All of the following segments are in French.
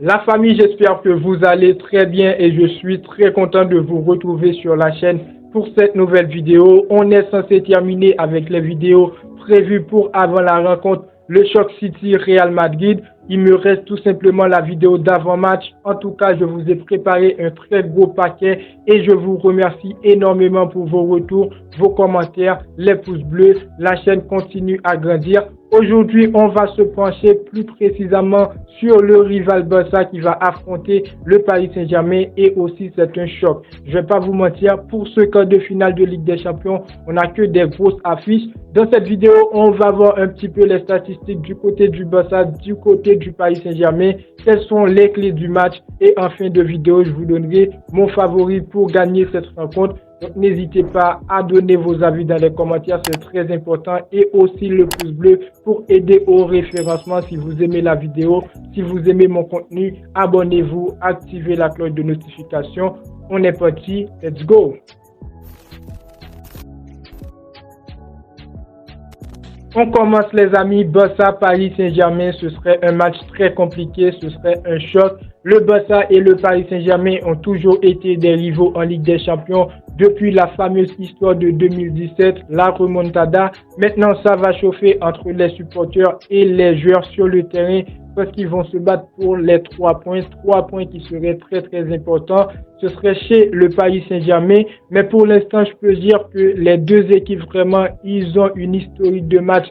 La famille, j'espère que vous allez très bien et je suis très content de vous retrouver sur la chaîne pour cette nouvelle vidéo. On est censé terminer avec les vidéos prévues pour avant la rencontre, le Choc City Real Madrid. Il me reste tout simplement la vidéo d'avant-match. En tout cas, je vous ai préparé un très gros paquet et je vous remercie énormément pour vos retours, vos commentaires, les pouces bleus. La chaîne continue à grandir. Aujourd'hui, on va se pencher plus précisément sur le rival Barça qui va affronter le Paris Saint-Germain et aussi c'est un choc. Je vais pas vous mentir, pour ce quart de finale de Ligue des Champions, on n'a que des grosses affiches. Dans cette vidéo, on va voir un petit peu les statistiques du côté du Barça, du côté du Paris Saint-Germain, quelles sont les clés du match et en fin de vidéo, je vous donnerai mon favori pour gagner cette rencontre. Donc n'hésitez pas à donner vos avis dans les commentaires, c'est très important, et aussi le pouce bleu pour aider au référencement. Si vous aimez la vidéo, si vous aimez mon contenu, abonnez-vous, activez la cloche de notification. On est parti, let's go! On commence les amis, Barça Paris Saint-Germain, ce serait un match très compliqué, ce serait un choc. Le Barça et le Paris Saint-Germain ont toujours été des rivaux en Ligue des Champions depuis la fameuse histoire de 2017, la remontada. Maintenant, ça va chauffer entre les supporters et les joueurs sur le terrain parce qu'ils vont se battre pour les 3 points qui seraient très très importants. Ce serait chez le Paris Saint-Germain, mais pour l'instant, je peux dire que les deux équipes vraiment, ils ont une historique de match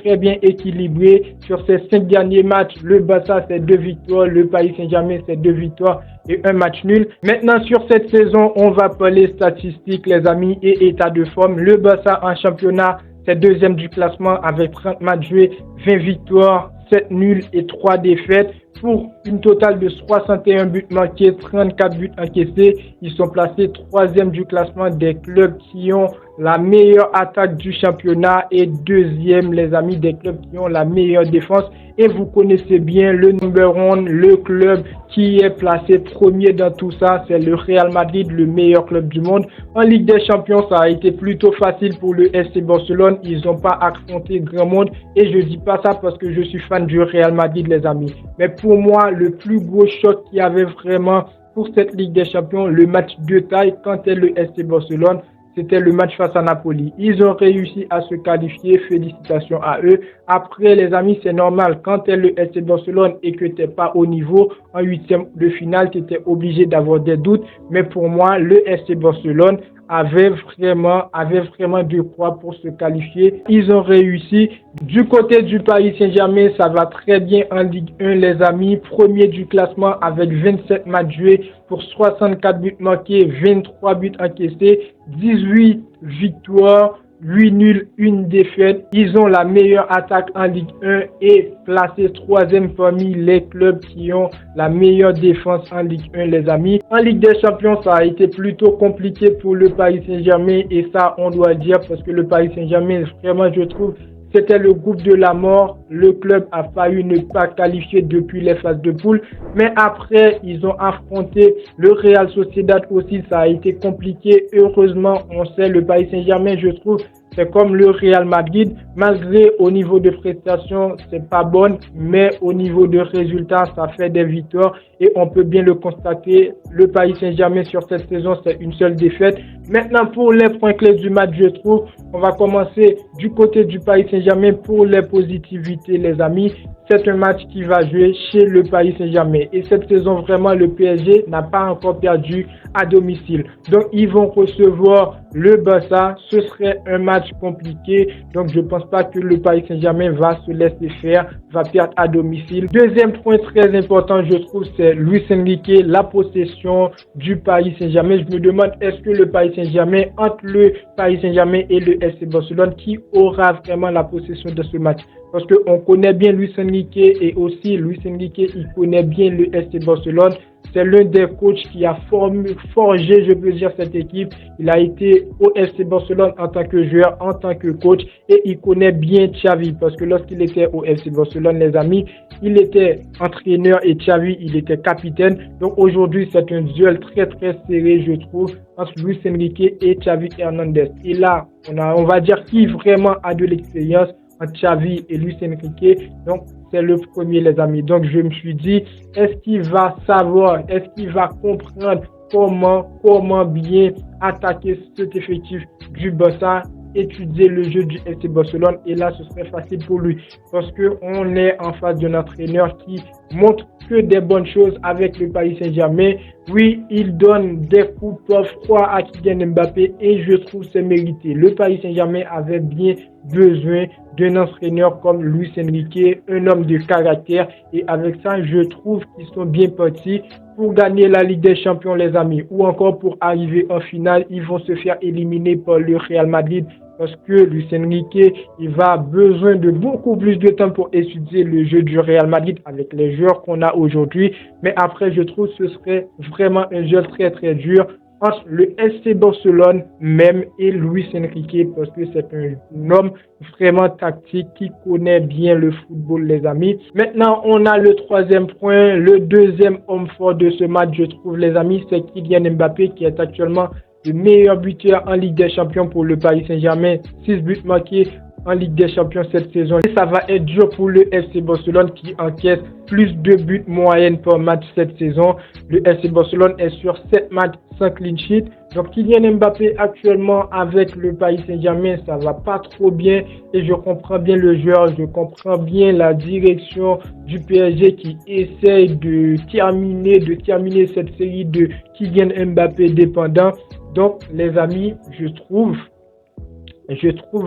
très bien équilibrée. Sur ces 5 derniers matchs, le Barça c'est 2 victoires, le Paris Saint-Germain c'est 2 victoires et un match nul. Maintenant sur cette saison, on va parler statistiques les amis et état de forme. Le Barça en championnat, c'est deuxième du classement avec 30 matchs joués, 20 victoires, 7 nuls et 3 défaites pour une totale de 61 buts marqués, 34 buts encaissés. Ils sont placés 3e du classement des clubs qui ont la meilleure attaque du championnat et 2e les amis des clubs qui ont la meilleure défense. Et vous connaissez bien le number 1, le club qui est placé premier dans tout ça, c'est le Real Madrid, le meilleur club du monde. En Ligue des Champions, ça a été plutôt facile pour le FC Barcelone. Ils n'ont pas affronté grand monde et je dis pas ça parce que je suis fan du Real Madrid les amis. Mais pour moi, le plus gros choc qu'il y avait vraiment pour cette Ligue des Champions, le match de taille quand est le FC Barcelone, c'était le match face à Napoli. Ils ont réussi à se qualifier. Félicitations à eux. Après, les amis, c'est normal. Quand tu es le FC Barcelone et que tu n'es pas au niveau, en 8e de finale, tu étais obligé d'avoir des doutes. Mais pour moi, le FC Barcelone avait vraiment de quoi pour se qualifier. Ils ont réussi. Du côté du Paris Saint-Germain, ça va très bien en Ligue 1, les amis. Premier du classement avec 27 matchs joués pour 64 buts marqués, 23 buts encaissés, 18 victoires, 8 nuls, 1 défaite. Ils ont la meilleure attaque en Ligue 1 et placé 3e parmi les clubs qui ont la meilleure défense en Ligue 1, les amis. En Ligue des Champions, ça a été plutôt compliqué pour le Paris Saint-Germain et ça, on doit le dire parce que le Paris Saint-Germain, vraiment, je trouve, c'était le groupe de la mort. Le club a failli ne pas qualifier depuis les phases de poule. Mais après, ils ont affronté le Real Sociedad aussi. Ça a été compliqué. Heureusement, on sait, le Paris Saint-Germain, je trouve, c'est comme le Real Madrid. Malgré au niveau de prestations, c'est pas bon. Mais au niveau de résultats, ça fait des victoires. Et on peut bien le constater. Le Paris Saint-Germain sur cette saison, c'est une seule défaite. Maintenant, pour les points clés du match, je trouve, on va commencer du côté du Paris Saint-Germain pour les positivités, les amis. C'est un match qui va jouer chez le Paris Saint-Germain. Et cette saison, vraiment, le PSG n'a pas encore perdu à domicile. Donc, ils vont recevoir le Barça. Ce serait un match compliqué. Donc, je ne pense pas que le Paris Saint-Germain va se laisser faire, va perdre à domicile. Deuxième point très important, je trouve, c'est Luis Enrique, la possession du Paris Saint-Germain. Je me demande, est-ce que le Paris Saint-Germain, entre le Paris Saint-Germain et le FC Barcelone, qui aura vraiment la possession de ce match? Parce qu'on connaît bien Luis Enrique et aussi Luis Enrique, il connaît bien le FC Barcelone. C'est l'un des coachs qui a forgé, je peux dire, cette équipe. Il a été au FC Barcelone en tant que joueur, en tant que coach et il connaît bien Xavi parce que lorsqu'il était au FC Barcelone, les amis, il était entraîneur et Xavi, il était capitaine. Donc aujourd'hui, c'est un duel très serré, je trouve, entre Luis Enrique et Xavi Hernandez. Et là, on va dire qui vraiment a de l'expérience. entre Xavi et Luis Enrique. Donc, c'est le premier, les amis. Donc, je me suis dit, est-ce qu'il va savoir, est-ce qu'il va comprendre comment bien attaquer cet effectif du Barça, étudier le jeu du FC Barcelone, et là ce serait facile pour lui parce que on est en face d'un entraîneur qui montre que des bonnes choses avec le Paris Saint-Germain. Oui, il donne des coups froids à Kylian Mbappé et je trouve c'est mérité. Le Paris Saint-Germain avait bien besoin d'un entraîneur comme Luis Enrique, un homme de caractère, et avec ça je trouve qu'ils sont bien partis pour gagner la Ligue des Champions, les amis, ou encore pour arriver en finale. Ils vont se faire éliminer par le Real Madrid parce que Luis Enrique, il va besoin de beaucoup plus de temps pour étudier le jeu du Real Madrid avec les joueurs qu'on a aujourd'hui. Mais après, je trouve que ce serait vraiment un jeu très très dur entre le FC Barcelone même et Luis Enrique parce que c'est un homme vraiment tactique qui connaît bien le football, les amis. Maintenant, on a le troisième point, le deuxième homme fort de ce match, je trouve, les amis, c'est Kylian Mbappé qui est actuellement le meilleur buteur en Ligue des Champions pour le Paris Saint-Germain. 6 buts marqués en Ligue des Champions cette saison. Et ça va être dur pour le FC Barcelone qui encaisse plus de buts moyenne par match cette saison. Le FC Barcelone est sur 7 matchs sans clean sheet. Donc Kylian Mbappé actuellement avec le Paris Saint-Germain, ça va pas trop bien et je comprends bien le joueur, je comprends bien la direction du PSG qui essaye de terminer cette série de Kylian Mbappé dépendant. Donc les amis, je trouve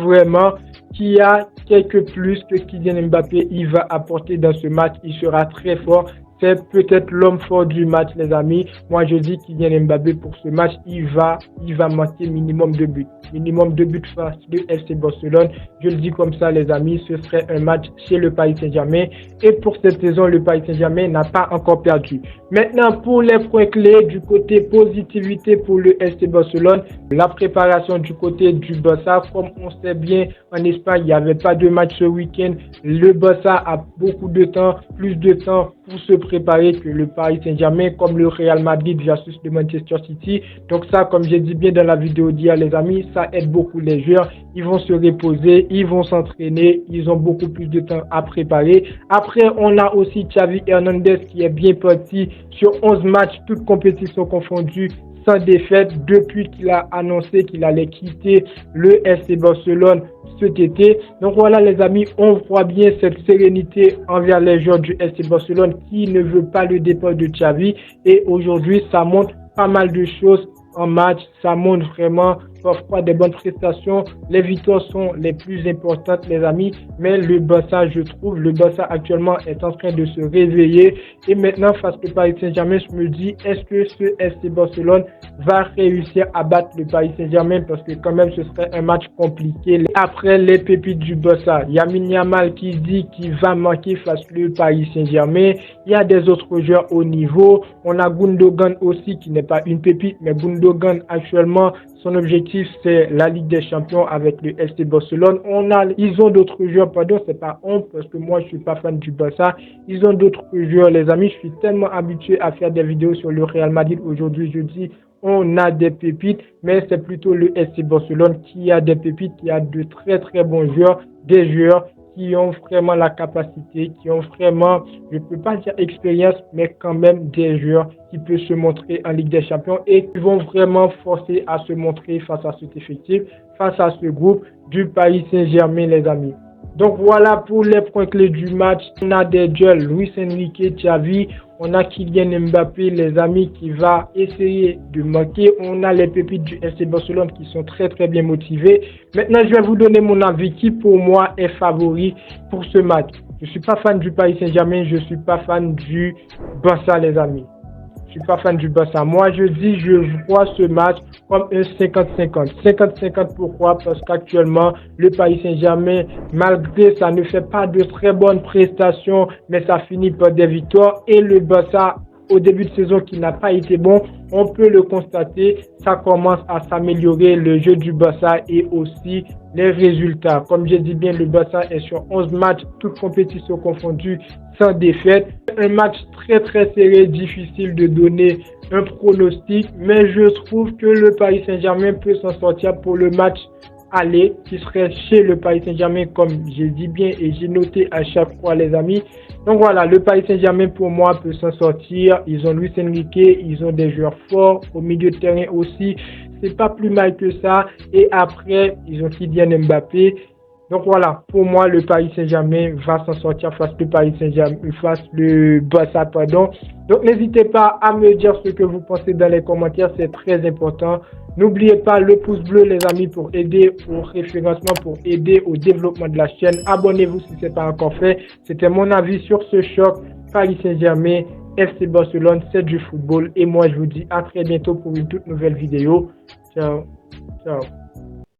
vraiment qu'il y a quelques plus que Kylian Mbappé il va apporter dans ce match. Il sera très fort. C'est peut-être l'homme fort du match, les amis. Moi, je dis Kylian Mbappé pour ce match, il va marquer minimum de buts. Minimum de buts face de FC Barcelone. Je le dis comme ça, les amis. Ce serait un match chez le Paris Saint-Germain. Et pour cette saison, le Paris Saint-Germain n'a pas encore perdu. Maintenant, pour les points clés du côté positivité pour le FC Barcelone, la préparation du côté du Barça, comme on sait bien, en Espagne, il n'y avait pas de match ce week-end. Le Barça a beaucoup de temps, plus de temps pour se préparer que le Paris Saint-Germain, comme le Real Madrid versus le Manchester City. Donc ça, comme j'ai dit bien dans la vidéo d'hier, les amis, ça aide beaucoup les joueurs. Ils vont se reposer, ils vont s'entraîner, ils ont beaucoup plus de temps à préparer. Après, on a aussi Xavi Hernandez qui est bien parti sur 11 matchs, toutes compétitions confondues, sans défaite depuis qu'il a annoncé qu'il allait quitter le FC Barcelone cet été. Donc voilà les amis, on voit bien cette sérénité envers les joueurs du FC Barcelone qui ne veut pas le départ de Xavi. Et aujourd'hui, ça montre pas mal de choses en match. Ça montre vraiment parfois des bonnes prestations. Les victoires sont les plus importantes, les amis. Mais le Barça, je trouve, le Barça actuellement est en train de se réveiller. Et maintenant, face au Paris Saint-Germain, je me dis, est-ce que ce FC Barcelone va réussir à battre le Paris Saint-Germain? Parce que quand même, ce serait un match compliqué. Après les pépites du Barça, il y a Lamine Yamal qui dit qu'il va marquer face au Paris Saint-Germain. Il y a des autres joueurs au niveau. On a Gundogan aussi, qui n'est pas une pépite, mais Gundogan actuellement, son objectif, c'est la Ligue des Champions avec le FC Barcelone. Ils ont d'autres joueurs, pardon, c'est pas honte parce que moi, je suis pas fan du Barça. Ils ont d'autres joueurs, les amis. Je suis tellement habitué à faire des vidéos sur le Real Madrid. Aujourd'hui, je dis, on a des pépites, mais c'est plutôt le FC Barcelone qui a des pépites, qui a de très, très bons joueurs, des joueurs qui ont vraiment la capacité, qui ont vraiment, je ne peux pas dire expérience, mais quand même des joueurs qui peuvent se montrer en Ligue des Champions et qui vont vraiment forcer à se montrer face à cet effectif, face à ce groupe du Paris Saint-Germain, les amis. Donc voilà pour les points clés du match. On a des duels, Luis Enrique, Xavi, on a Kylian Mbappé, les amis, qui va essayer de marquer. On a les pépites du FC Barcelone qui sont très très bien motivés. Maintenant, je vais vous donner mon avis qui pour moi est favori pour ce match. Je ne suis pas fan du Paris Saint-Germain, je ne suis pas fan du Barça, les amis. Je suis pas fan du Barça. Moi, je dis, je vois ce match comme un 50-50. 50-50 pourquoi? Parce qu'actuellement, le Paris Saint-Germain, malgré ça ne fait pas de très bonnes prestations, mais ça finit par des victoires. Et le Barça, au début de saison qui n'a pas été bon, on peut le constater, ça commence à s'améliorer, le jeu du Barça et aussi les résultats. Comme j'ai dit bien, le Barça est sur 11 matchs, toutes compétitions confondues, sans défaite. Un match très très serré, difficile de donner un pronostic, mais je trouve que le Paris Saint-Germain peut s'en sortir pour le match aller, qui serait chez le Paris Saint-Germain, comme j'ai dit bien et j'ai noté à chaque fois, les amis. Donc voilà, le Paris Saint-Germain, pour moi, peut s'en sortir. Ils ont Luis Enrique, ils ont des joueurs forts, au milieu de terrain aussi. C'est pas plus mal que ça. Et après, ils ont Kylian Mbappé. Donc voilà, pour moi, le Paris Saint-Germain va s'en sortir face le Paris Saint-Germain, face le Barça, pardon. Donc n'hésitez pas à me dire ce que vous pensez dans les commentaires, c'est très important. N'oubliez pas le pouce bleu, les amis, pour aider au référencement, pour aider au développement de la chaîne. Abonnez-vous si ce n'est pas encore fait. C'était mon avis sur ce choc Paris Saint-Germain, FC Barcelone, c'est du football. Et moi, je vous dis à très bientôt pour une toute nouvelle vidéo. Ciao, ciao.